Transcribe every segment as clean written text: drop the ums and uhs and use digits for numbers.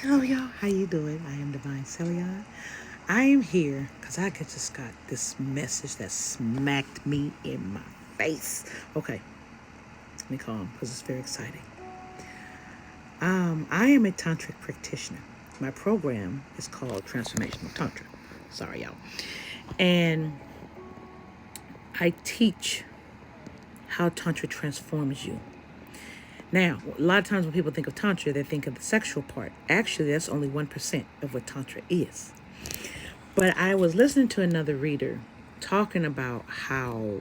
Hello, y'all. How you doing? I am Divine Celion. I am here because I just got this message that smacked me in my face. Okay, let me calm because it's very exciting. I am a tantric practitioner. My program is called Transformational Tantra. Sorry, y'all. And I teach how Tantra transforms you. Now, a lot of times when people think of Tantra, they think of the sexual part. Actually, that's only 1% of what Tantra is. But I was listening to another reader talking about how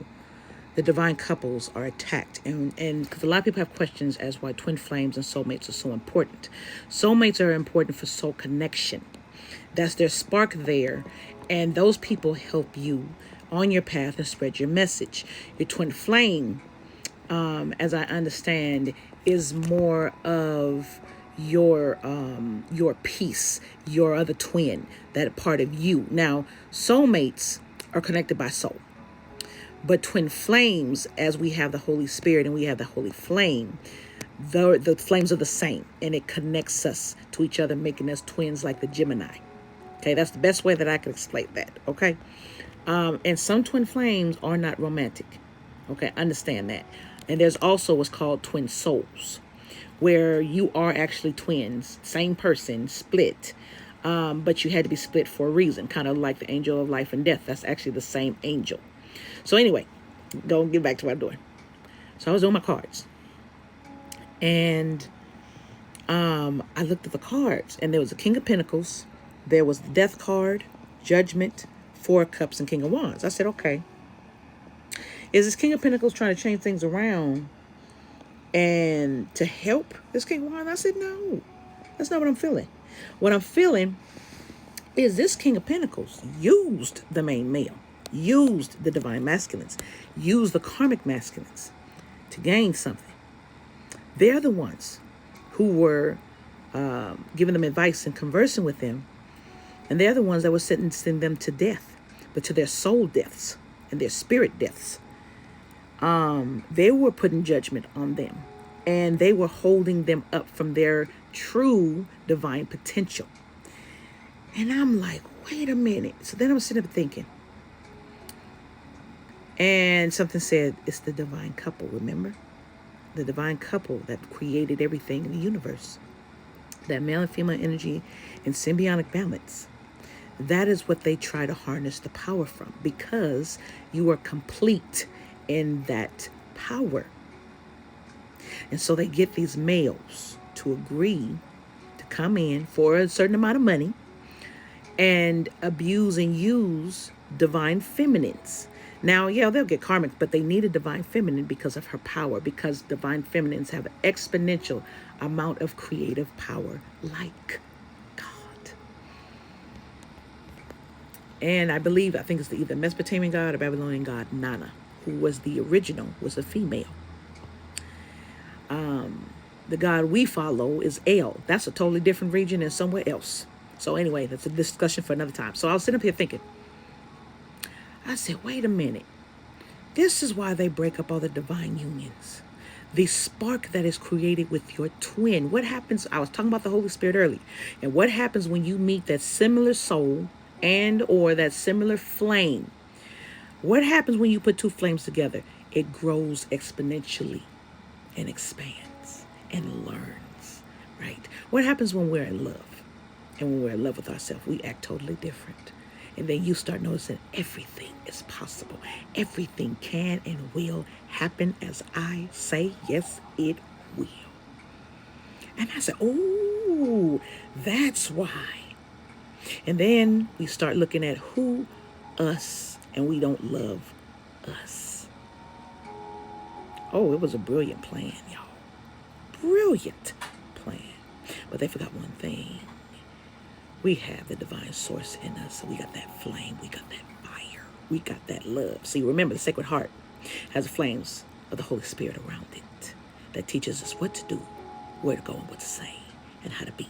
the divine couples are attacked. And because a lot of people have questions as why twin flames and soulmates are so important. Soulmates are important for soul connection. That's their spark there. And those people help you on your path and spread your message. Your twin flame, as I understand, is more of your piece, your other twin, that part of you. Now, soulmates are connected by soul, but twin flames, as we have the Holy Spirit and we have the Holy Flame, the flames are the same, and it connects us to each other, making us twins like the Gemini. Okay, that's the best way that I can explain that. Okay, and some twin flames are not romantic. Okay, understand that. And there's also what's called twin souls, where you are actually twins, same person, split. But you had to be split for a reason, kind of like the angel of life and death. That's actually the same angel. So anyway, go and get back to what I'm doing. So I was doing my cards. And I looked at the cards, and there was a King of Pentacles. There was the Death card, Judgment, Four of Cups, and King of Wands. I said, okay, is this King of Pentacles trying to change things around and to help this King of Wands? I said, no, that's not what I'm feeling. What I'm feeling is this King of Pentacles used the main male, used the divine masculines, used the karmic masculines to gain something. They're the ones who were giving them advice and conversing with them. And they're the ones that were sentencing them to death, but to their soul deaths and their spirit deaths. They were putting judgment on them, and they were holding them up from their true divine potential. And I'm like, wait a minute. So then I'm sitting up thinking, and something said, it's the divine couple, remember? The divine couple that created everything in the universe. That male and female energy in symbiotic balance. That is what they try to harness the power from, because you are complete in that power. And so they get these males to agree to come in for a certain amount of money and abuse and use divine feminines. Now, yeah, they'll get karmic, but they need a divine feminine because of her power, because divine feminines have an exponential amount of creative power like God. And I think it's either Mesopotamian god or Babylonian god Nana, who was the original, was a female. The god we follow is El. That's a totally different region and somewhere else. So anyway, that's a discussion for another time. So I was sitting up here thinking, I said, wait a minute. This is why they break up all the divine unions. The spark that is created with your twin. What happens? I was talking about the Holy Spirit earlier. And what happens when you meet that similar soul and or that similar flame? What happens when you put two flames together? It grows exponentially and expands and learns, right? What happens when we're in love? And when we're in love with ourselves, we act totally different. And then you start noticing everything is possible. Everything can and will happen as I say. Yes, it will. And I said, oh, that's why. And then we start looking at who, us, and we don't love us. Oh, it was a brilliant plan, y'all. Brilliant plan. But they forgot one thing. We have the divine source in us. We got that flame. We got that fire. We got that love. See, remember, the Sacred Heart has the flames of the Holy Spirit around it that teaches us what to do, where to go, and what to say, and how to be,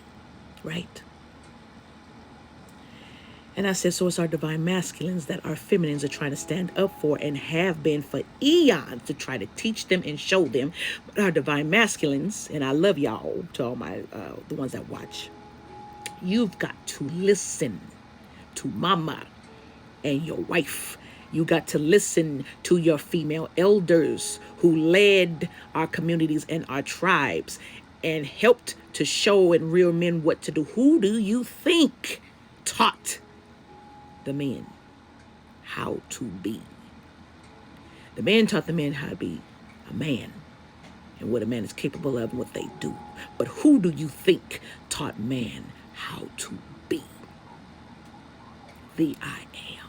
right? And I said, so it's our divine masculines that our feminines are trying to stand up for and have been for eons to try to teach them and show them. But our divine masculines, and I love y'all, to all my the ones that watch, You've got to listen to mama and your wife. You got to listen to your female elders who led our communities and our tribes and helped to show and rear men what to do. Who do you think taught the men how to be? The man taught the men how to be a man and what a man is capable of and what they do. But who do you think taught man how to be? The I am.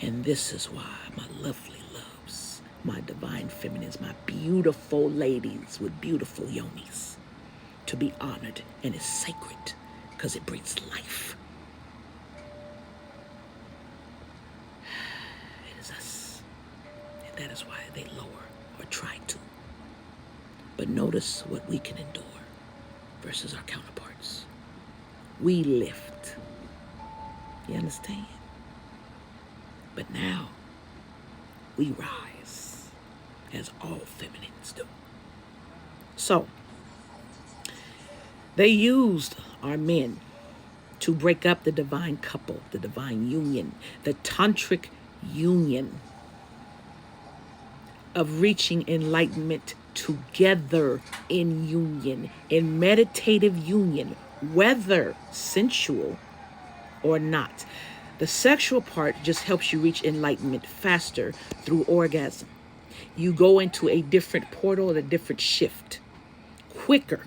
And this is why my lovely loves, my divine feminines, my beautiful ladies with beautiful yonis, to be honored and is sacred because it brings life. It is us. And that is why they lower or try to. But notice what we can endure versus our counterparts. We lift. You understand? But now we rise as all feminines do. So they used our men to break up the divine couple, the divine union, the tantric union of reaching enlightenment together in union, in meditative union, whether sensual or not. The sexual part just helps you reach enlightenment faster through orgasm. You go into a different portal and a different shift quicker.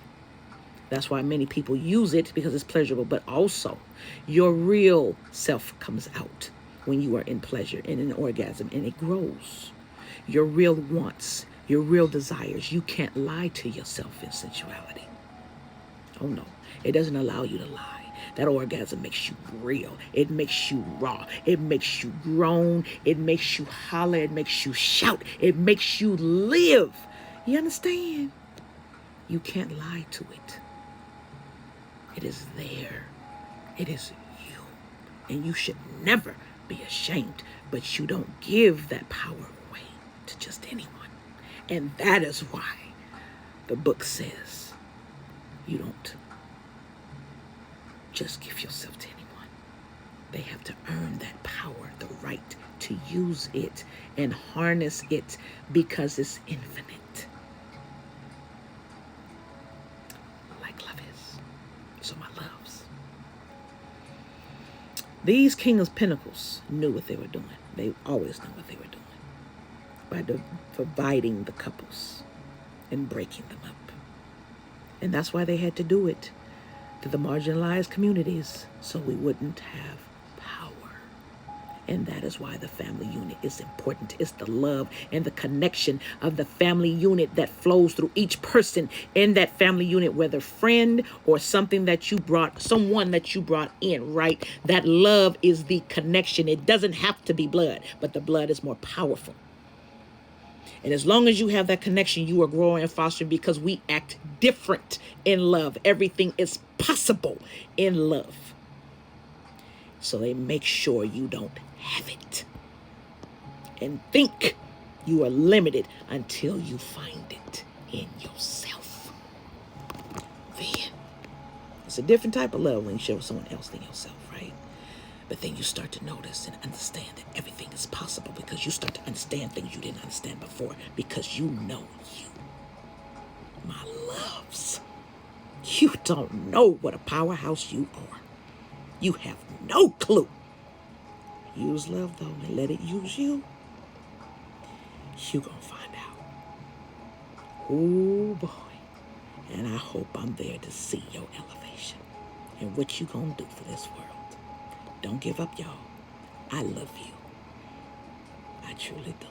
That's why many people use it, because it's pleasurable, but also your real self comes out when you are in pleasure and in orgasm, and it grows. Your real wants, your real desires. You can't lie to yourself in sensuality. Oh no, it doesn't allow you to lie. That orgasm makes you real. It makes you raw. It makes you groan. It makes you holler. It makes you shout. It makes you live. You understand? You can't lie to it. It is there. It is you. And you should never be ashamed, but you don't give that power away to just anyone. And that is why the book says you don't just give yourself to anyone. They have to earn that power, the right to use it and harness it, because it's infinite. Like love is. So my loves. These King of Pentacles knew what they were doing. They always knew what they were doing by dividing the couples and breaking them up. And that's why they had to do it to the marginalized communities, so we wouldn't have power. And that is why the family unit is important. It's the love and the connection of the family unit that flows through each person in that family unit, whether friend or something that you brought, someone that you brought in, right? That love is the connection. It doesn't have to be blood, but the blood is more powerful. And as long as you have that connection, you are growing and fostering, because we act different in love. Everything is possible in love. So they make sure you don't have it and think you are limited until you find it in yourself. Then it's a different type of love when you share with someone else than yourself, right? But then you start to notice and understand that everything is possible, because you start to understand things you didn't understand before, because you know you. My loves, you don't know what a powerhouse you are. You have no clue. Use love, though, and let it use you. You gonna find out. Oh, boy. And I hope I'm there to see your elevation and what you gonna do for this world. Don't give up, y'all. I love you. I truly do.